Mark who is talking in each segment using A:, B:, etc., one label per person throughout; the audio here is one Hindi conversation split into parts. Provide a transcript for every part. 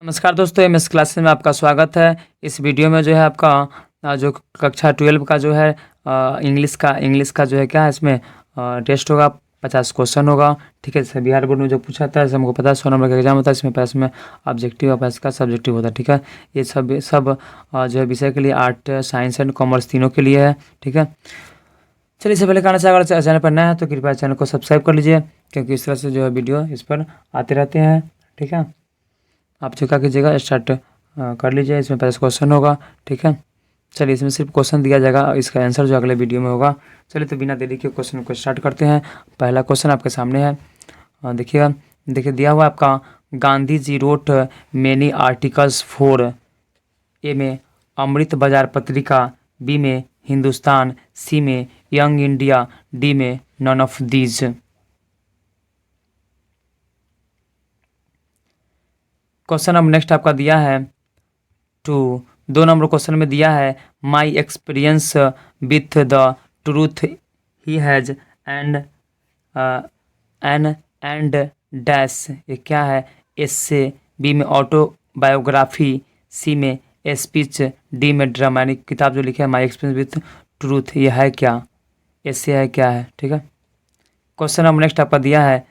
A: नमस्कार दोस्तों, एमएस क्लासेस में आपका स्वागत है। इस वीडियो में जो है आपका जो कक्षा 12 का जो है इंग्लिश का जो है क्या है, इसमें टेस्ट होगा। 50 क्वेश्चन होगा। ठीक है, जैसे बिहार बोर्ड में जो पूछा था, जैसे हमको पता है 100 नंबर का एग्जाम होता है। इसमें प्लस में ऑब्जेक्टिव और प्लस का सब्जेक्टिव होता है। ठीक है, ये सब जो है विषय के लिए आर्ट, साइंस एंड कॉमर्स तीनों के लिए है। ठीक है, चलिए इससे पहले कहना चाहिए, अगर चैनल पर नया है तो कृपया चैनल को सब्सक्राइब कर लीजिए, क्योंकि इस तरह से जो है वीडियो इस पर आते रहते हैं। ठीक है, आप जो क्या कीजिएगा, स्टार्ट कर लीजिए। इसमें 50 क्वेश्चन होगा। ठीक है, चलिए इसमें सिर्फ क्वेश्चन दिया जाएगा, इसका आंसर जो अगले वीडियो में होगा। चलिए तो बिना देरी के क्वेश्चन को स्टार्ट करते हैं। पहला क्वेश्चन आपके सामने है, देखिएगा। देखिए दिया हुआ आपका, Gandhi ji wrote many articles for, A में अमृत बाजार पत्रिका, बी में हिंदुस्तान, सी में यंग इंडिया, डी में none of these. Question number next आपका दिया है 2 नंबर क्वेश्चन में दिया है, my experience with the truth he has and dash. ये क्या है? एस्से, बी में ऑटोबायोग्राफी, सी में स्पीच, डी में ड्रामेटिक। किताब जो लिखा है माई एक्सपीरियंस विथ ट्रूथ, ये है क्या? एस्से है क्या है? ठीक है, क्वेश्चन नंबर नेक्स्ट आपका दिया है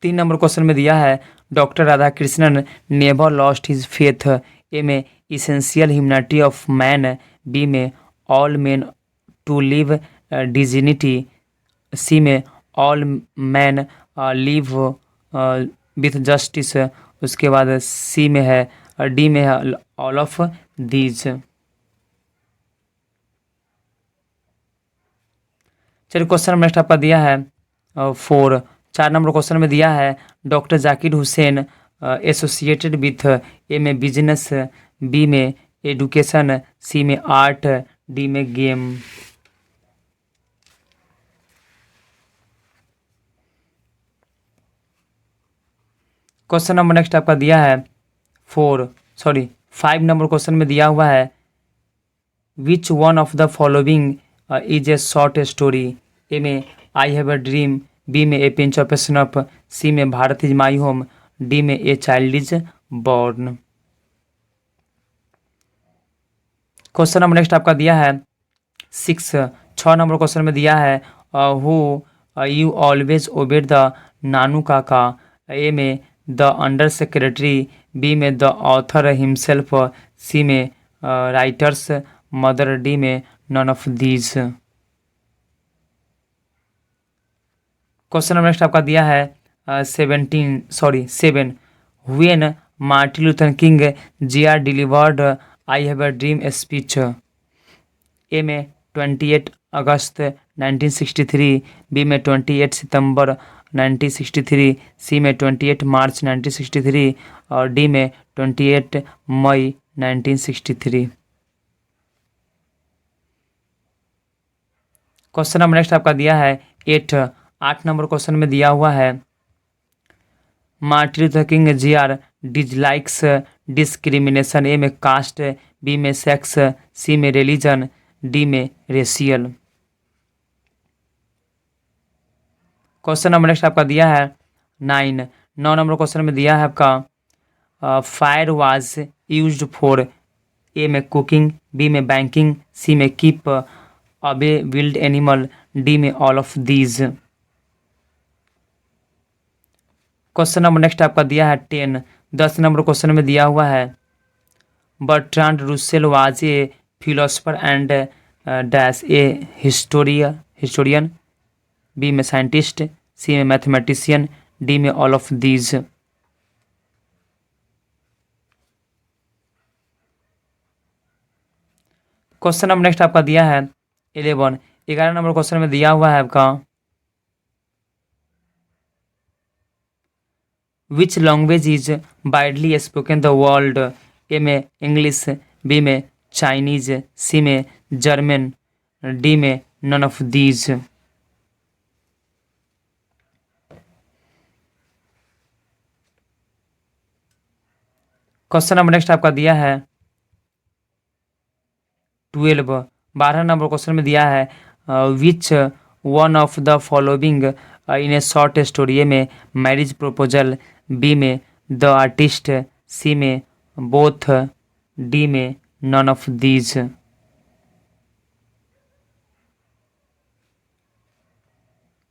A: 3 नंबर क्वेश्चन में दिया है, doctor Radha Krishnan never lost his faith, A में essential humanity of man, B में all man to live dignity, C में all man live with justice. उसके बाद सी में है, डी में है ऑल ऑफ दीज। चलिए क्वेश्चन नेक्स्ट आपका दिया है 4 नंबर क्वेश्चन में दिया है, doctor Zakir Hussain associated with, A में बिजनेस, बी में एडुकेशन, सी में आर्ट, डी में गेम। क्वेश्चन नंबर नेक्स्ट आपका दिया है 5 नंबर क्वेश्चन में दिया हुआ है, which one of the following is a short story, A में I have a dream, B में a pinch of snuff, C में Bharat is my home, D में a child is born. Question number next आपका दिया है 6 नंबर क्वेश्चन में दिया है, who you always obeyed the Nanu Kaka, A में द अंडर सेक्रेटरी, बी में द ऑथर हिमसेल्फ, सी में राइटर्स मदर, डी में none of these. Question number next आपका दिया है 7 when Martin Luther King junior delivered I have a dream speech, A में 28 अगस्त 1963, बी में 28 सितंबर 1963, सी में 28 मार्च 1963 और डी में 28 मई 1963। क्वेश्चन नंबर नेक्स्ट आपका दिया है 8 नंबर क्वेश्चन में दिया हुआ है, Martin Luther King junior dislikes discrimination, A में कास्ट, बी में सेक्स, सी में रिलीजन, डी में रेशियल। क्वेश्चन नंबर नेक्स्ट आपका दिया है 9 नंबर क्वेश्चन में दिया है आपका, fire was used for, A में कुकिंग, बी में बैंकिंग, सी में keep away wild animal, D में all of these. Question number next आपका दिया है 10 नंबर क्वेश्चन में दिया हुआ है, Bertrand Russell was a philosopher and dash, A historian, B में साइंटिस्ट, सी में मैथमेटिशियन, डी में all of these. Question number next आपका दिया है 11 नंबर क्वेश्चन में दिया हुआ है आपका, which language is widely spoken the world, A में इंग्लिश, बी में चाइनीज, सी में जर्मन, डी में none of these. Question number next आपका दिया है 12 नंबर क्वेश्चन में दिया है, which one of the following in a short story, में मैरिज प्रपोजल, बी में द आर्टिस्ट, सी में बोथ, डी में none of these.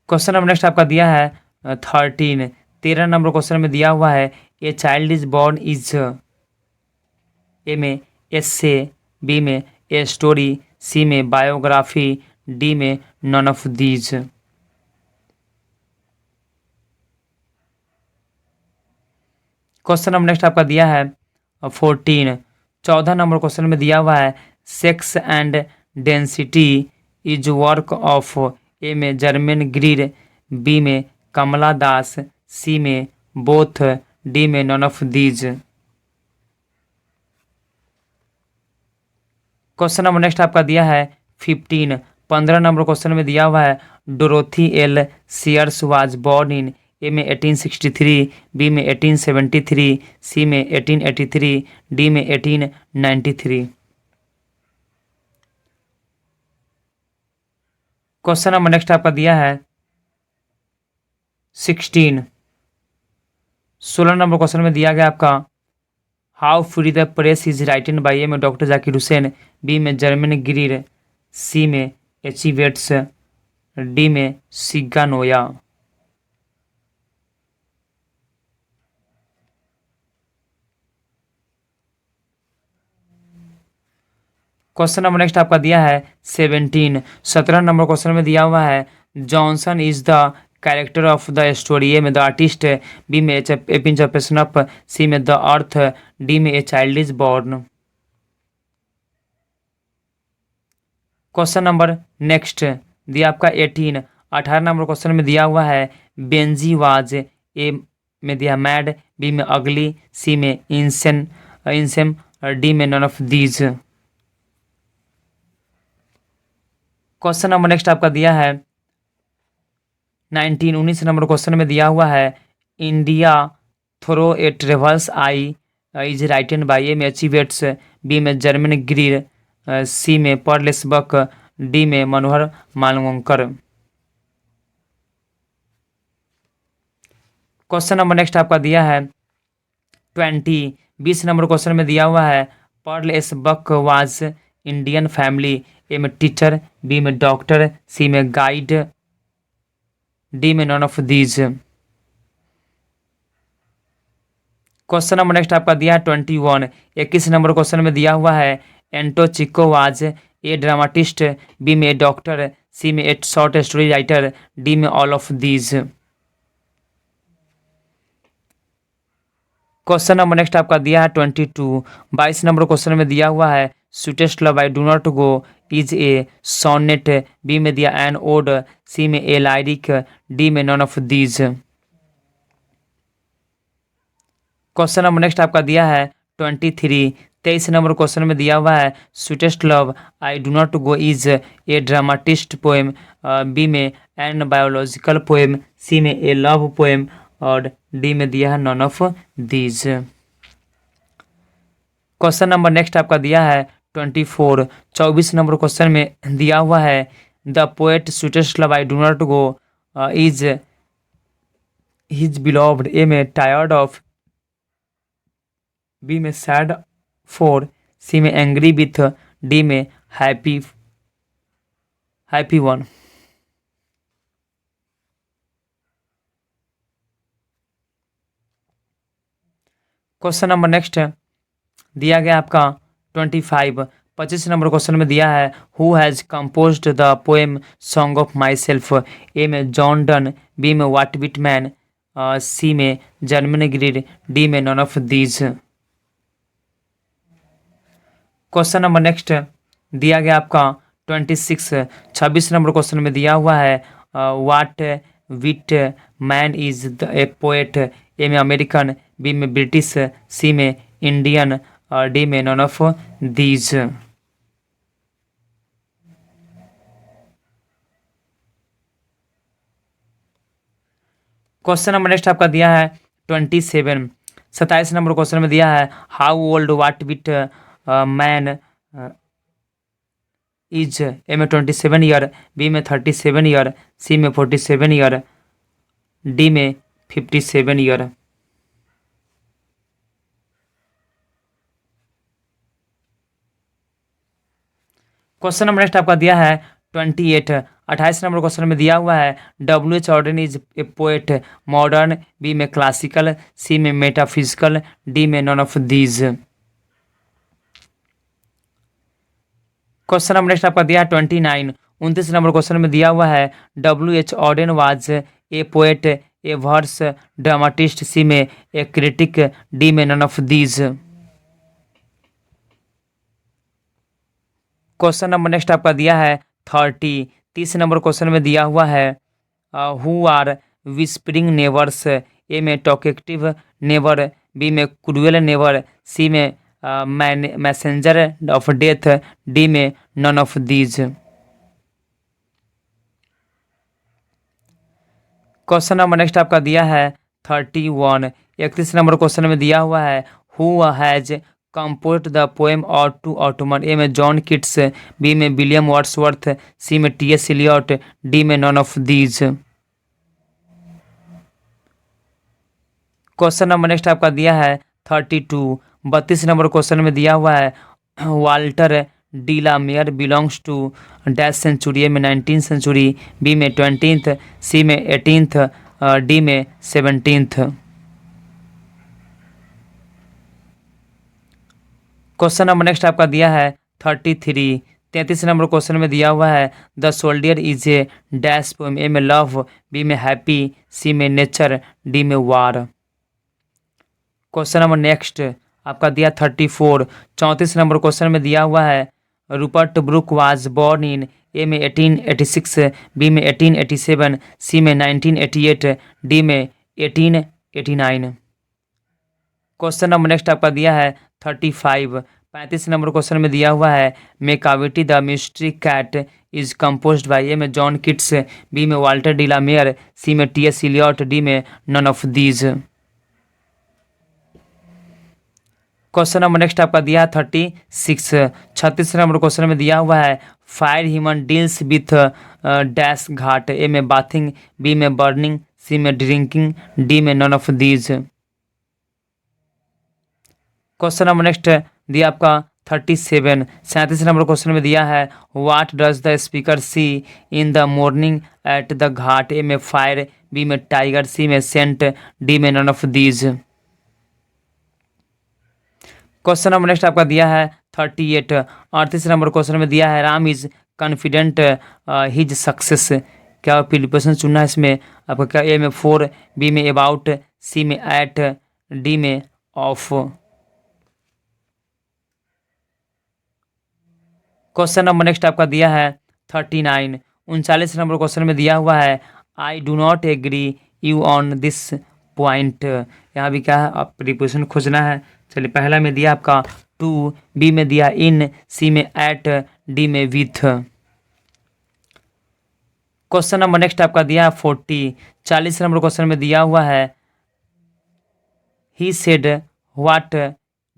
A: Question number next आपका दिया है 13 नंबर क्वेश्चन में दिया हुआ है a child is born is, A में एस्से, बी में ए स्टोरी, सी में बायोग्राफी, डी में none of these. Question number next आपका दिया है 14 नंबर क्वेश्चन में दिया हुआ है sex and density is work of, A में जर्मन ग्रीर, बी में कमला दास, सी में बोथ, डी में none of these. Question number next आपका दिया है 15 नंबर क्वेश्चन में दिया हुआ है Dorothy L Sayers was born in, A में 1863, बी में 1873, सी में 1883, डी में 1893। क्वेश्चन नंबर नेक्स्ट आपका दिया है 16 नंबर क्वेश्चन में दिया गया आपका how free the press is written by, A में डॉक्टर जाकिर हुसैन, बी में जर्मन ग्रीर, सी में एचिवेट्स, डी में सिग्गा नोया। क्वेश्चन नंबर नेक्स्ट आपका दिया है 17 नंबर क्वेश्चन में दिया हुआ है Johnson is the character of the story, A में द आर्टिस्ट, बी में a pinch of snuff, C में द अर्थ, डी में a child is born. Question number next दिया आपका 18 नंबर क्वेश्चन में दिया हुआ है बेंजी वाज, ए में दिया मैड, बी में अगली, सी में इंसेम, डी में none of these. Question number next आपका दिया है 19 नंबर क्वेश्चन में दिया हुआ है India through a travels eye is written by, A में अचीवेट्स, बी में जर्मन ग्रीर, सी में पर्लेस बक, डी में Manohar Malgonkar. Question number next आपका दिया है 20 नंबर क्वेश्चन में दिया हुआ है Pearl S Buck was Indian family, A में टीचर, बी में डॉक्टर, सी में गाइड, डी में none of these. Question number next आपका दिया है 21 नंबर क्वेश्चन में दिया हुआ है Anton Chekhov was a dramatist, B में ए डॉक्टर, सी में a short story writer, D में all of these. Question number next आपका दिया है 22 नंबर क्वेश्चन में दिया हुआ है sweetest love I do not go is a sonnet, B में दिया एन ओड, सी में ए लाइरिक, डी में none of these. Question number next आपका दिया है 23 नंबर क्वेश्चन में दिया हुआ है sweetest love I do not go is a dramatist poem, B में एन बायोलॉजिकल पोएम, सी में ए लव पोएम, और डी में दिया है none of these. Question number next आपका दिया है 24 नंबर क्वेश्चन में दिया हुआ है the poet sweetest love I do not go is his beloved, A में टायर्ड ऑफ, बी में सैड फॉर, सी में एंग्री विथ, डी में happy one. Question number next दिया गया आपका 25 नंबर क्वेश्चन में दिया है who has composed the poem song of my self, A में जॉन डन, बी में वाट विटमैन, सी में जर्मन ग्रीड, डी में none of these. Question number next दिया गया आपका 26 नंबर क्वेश्चन में दिया हुआ है Walt Whitman is the a poet, A में अमेरिकन, बी में ब्रिटिश, सी में इंडियन, और डी में none of these. Question number next आपका दिया है 27 नंबर क्वेश्चन में दिया है how old Walt Whitman is, A में 27 ईयर, बी में 37 ईयर, सी में 47 ईयर, डी में 57 ईयर। क्वेश्चन नंबर नेक्स्ट आपका दिया है 28, 28 नंबर क्वेश्चन में दिया हुआ है W.H. Auden is a poet, modern, B में क्लासिकल, सी में मेटाफिजिकल, डी में none of these. Question number next आपका दिया है 29, 29 नंबर क्वेश्चन में दिया हुआ है W.H. Auden was a poet, A verse dramatist, C में ए क्रिटिक, डी में none of these. Question number next आपका दिया है 30, 30 नंबर क्वेश्चन में दिया हुआ है हु आर विस्परिंग नेवर्स, ए में टॉकेटिव नेवर, बी में क्रूएल नेवर, सी में मैसेंजर ऑफ डेथ, डी में none of these. Question number next आपका दिया है 31, 31 नंबर क्वेश्चन में दिया हुआ है who has composed the poem और टू ऑटोमन, ए में जॉन किट्स, बी में विलियम वर्ड्सवर्थ, सी में T.S. एलियट, डी में none of these. Question number next आपका दिया है 32, 32 नंबर क्वेश्चन में दिया हुआ है Walter de la Mare belongs to dash century, A में 19th सेंचुरी, बी में 20th, सी में 18th, डी में 17th। क्वेश्चन नंबर नेक्स्ट आपका दिया है 33, 33 नंबर क्वेश्चन में दिया हुआ है the soldier is a dash poem, A में लव, बी में हैप्पी, सी में नेचर, डी में वार। क्वेश्चन नंबर नेक्स्ट आपका दिया 34, 34 नंबर क्वेश्चन में दिया हुआ है Rupert Brooke was born in, A में 1886, बी में 1887, सी में 1988, डी में 1889। क्वेश्चन नंबर नेक्स्ट आपका दिया है 35, 35 नंबर क्वेश्चन में दिया हुआ है Macavity the mystery cat is composed by, A में जॉन किट्स, बी में Walter de la Mare, C में T.S. एलियट, डी में none of these. Question number next आपका दिया है 36, 36 नंबर क्वेश्चन में दिया हुआ है fire human deals with dash ghat, A में बाथिंग, बी में बर्निंग, सी में ड्रिंकिंग, डी में none of these. Question number next दिया आपका 37, 37 नंबर क्वेश्चन में दिया है what does the speaker see in the morning at the ghat, A में फायर, बी में टाइगर, सी में सेंट, डी में none of these. Question number next आपका दिया है 38, 38 नंबर क्वेश्चन में दिया है Ram is confident his success, क्या प्रीपोजिशन चुनना है इसमें आपका, क्या ए में फॉर, बी में अबाउट, सी में एट, डी में ऑफ। क्वेश्चन नंबर नेक्स्ट आपका दिया है 39, 39 नंबर क्वेश्चन में दिया हुआ है I do not agree you on this point, यहाँ भी क्या है आप प्रीपोजिशन खोजना है। चलिए पहला में दिया आपका टू, बी में दिया इन, सी में एट, डी में विथ। क्वेश्चन नंबर नेक्स्ट आपका दिया है 40, 40 नंबर क्वेश्चन में दिया हुआ है he said what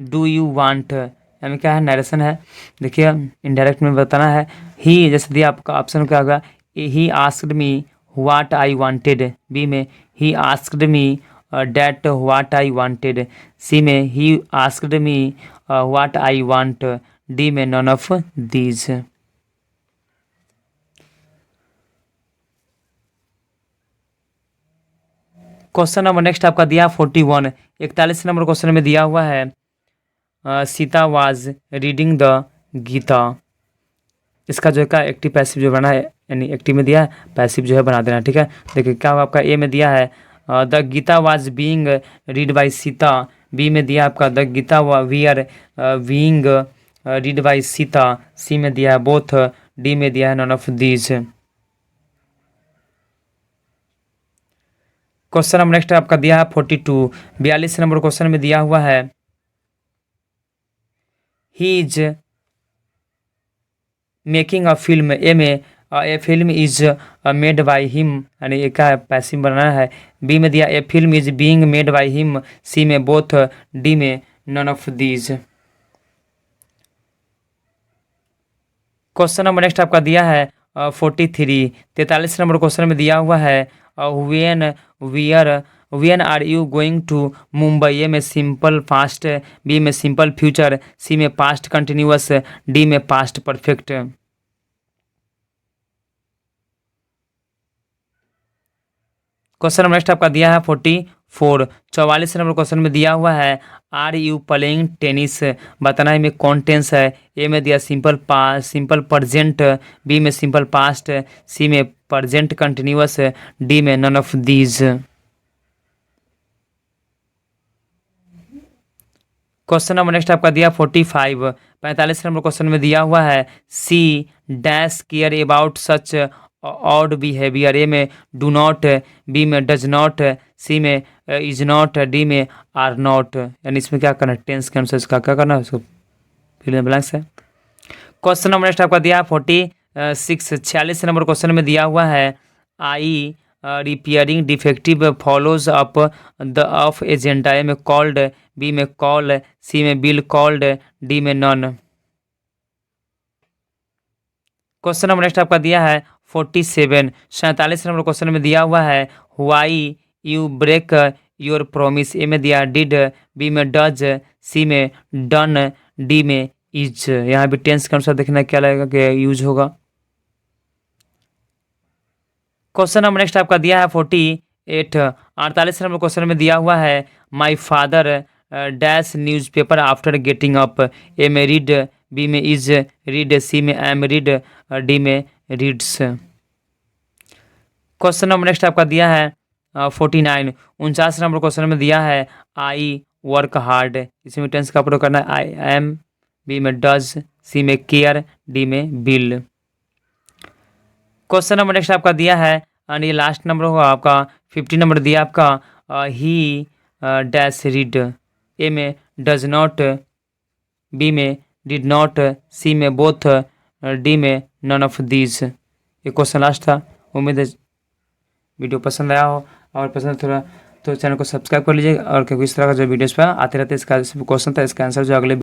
A: do you want, यानी क्या है नरेशन है, देखिए इनडायरेक्ट में बताना है। ही जैसे दिया आपका ऑप्शन क्या होगा, he asked me what I wanted, B में he asked me that what I wanted, C में he asked me what I want, D में none of these. Question number next आपका दिया 41, 41 नंबर क्वेश्चन में दिया हुआ है Sita was reading the Gita, इसका जो है का एक्टिव पैसिव जो बना है, यानी एक्टिव में दिया है, पैसिव जो है बना देना, ठीक है। देखिए क्या होगा आपका, ए में दिया है the Gita was being read by Sita, B में दिया आपका the Gita we are being read by Sita, C में दिया है बोथ, डी में दिया है none of these. Question number next आपका दिया है 42, 42 नंबर क्वेश्चन में दिया हुआ है he is making a film, A में a film is made by him, यानी एक का पैसिव बनाना है। बी में दिया a film is being made by him, C में बोथ, डी में none of these. Question number next आपका दिया है 43, 43 नंबर क्वेश्चन में दिया हुआ है when are you going to Mumbai, A में सिंपल पास्ट, बी में सिंपल फ्यूचर, सी में पास्ट कंटिन्यूअस, डी में past perfect. Question number next आपका दिया है 44, 44 नंबर क्वेश्चन में दिया हुआ है आर यू प्लेइंग टेनिस, बताना है में कौन टेंस है। ए में दिया simple past, simple present, B में सिंपल पास्ट, सी में प्रेजेंट कंटिन्यूअस, डी में none of these. Question number next आपका दिया 45, 45 नंबर क्वेश्चन में दिया हुआ है she dash care about such odd behaviour. A में डू नॉट, बी में डज नॉट, सी में इज नॉट, डी में आर नॉट। यानी इसमें क्या करना है, टेंस के अनुसार इसका क्या करना है, उसको फिल इन ब्लैंक्स है। क्वेश्चन नंबर नेक्स्ट आपका दिया है 46, 46 नंबर क्वेश्चन में दिया हुआ है I repairing defective follows up the of agenda. A में कॉल्ड, बी में कॉल, सी में बिल कॉल्ड, डी में नन। क्वेश्चन नंबर नेक्स्ट आपका दिया है 47, 47 नंबर क्वेश्चन में दिया हुआ है why you break your promise. A में दिया डिड, बी में डज, सी में डन, डी में इज। यहाँ भी टेंस के अनुसार देखना क्या लगेगा कि यूज होगा। क्वेश्चन नंबर नेक्स्ट आपका दिया है 48, 48 नंबर क्वेश्चन में दिया हुआ है my father dash newspaper after getting up. A में रीड, बी में इज रीड, सी में एम रीड, डी में रीड्स। क्वेश्चन नंबर नेक्स्ट आपका दिया है 49, 49 नंबर क्वेश्चन में दिया है आई वर्क हार्ड। इसमें टेंस का प्रयोग करना है आई एम, बी में डज, सी में केयर, डी में बिल। क्वेश्चन नंबर नेक्स्ट आपका दिया है और ये लास्ट नंबर होगा आपका 50 नंबर दिया आपका ही डैश रीड। ए में डज नॉट, बी में डिड नॉट, सी में बोथ, डी में नन ऑफ दीज। ये क्वेश्चन लास्ट था। उम्मीद है वीडियो पसंद आया हो, और पसंद थोड़ा तो चैनल को सब्सक्राइब कर लीजिए, और क्योंकि इस तरह का जो वीडियोस पर आते रहते हैं इसका क्वेश्चन था इसका आंसर जो अगले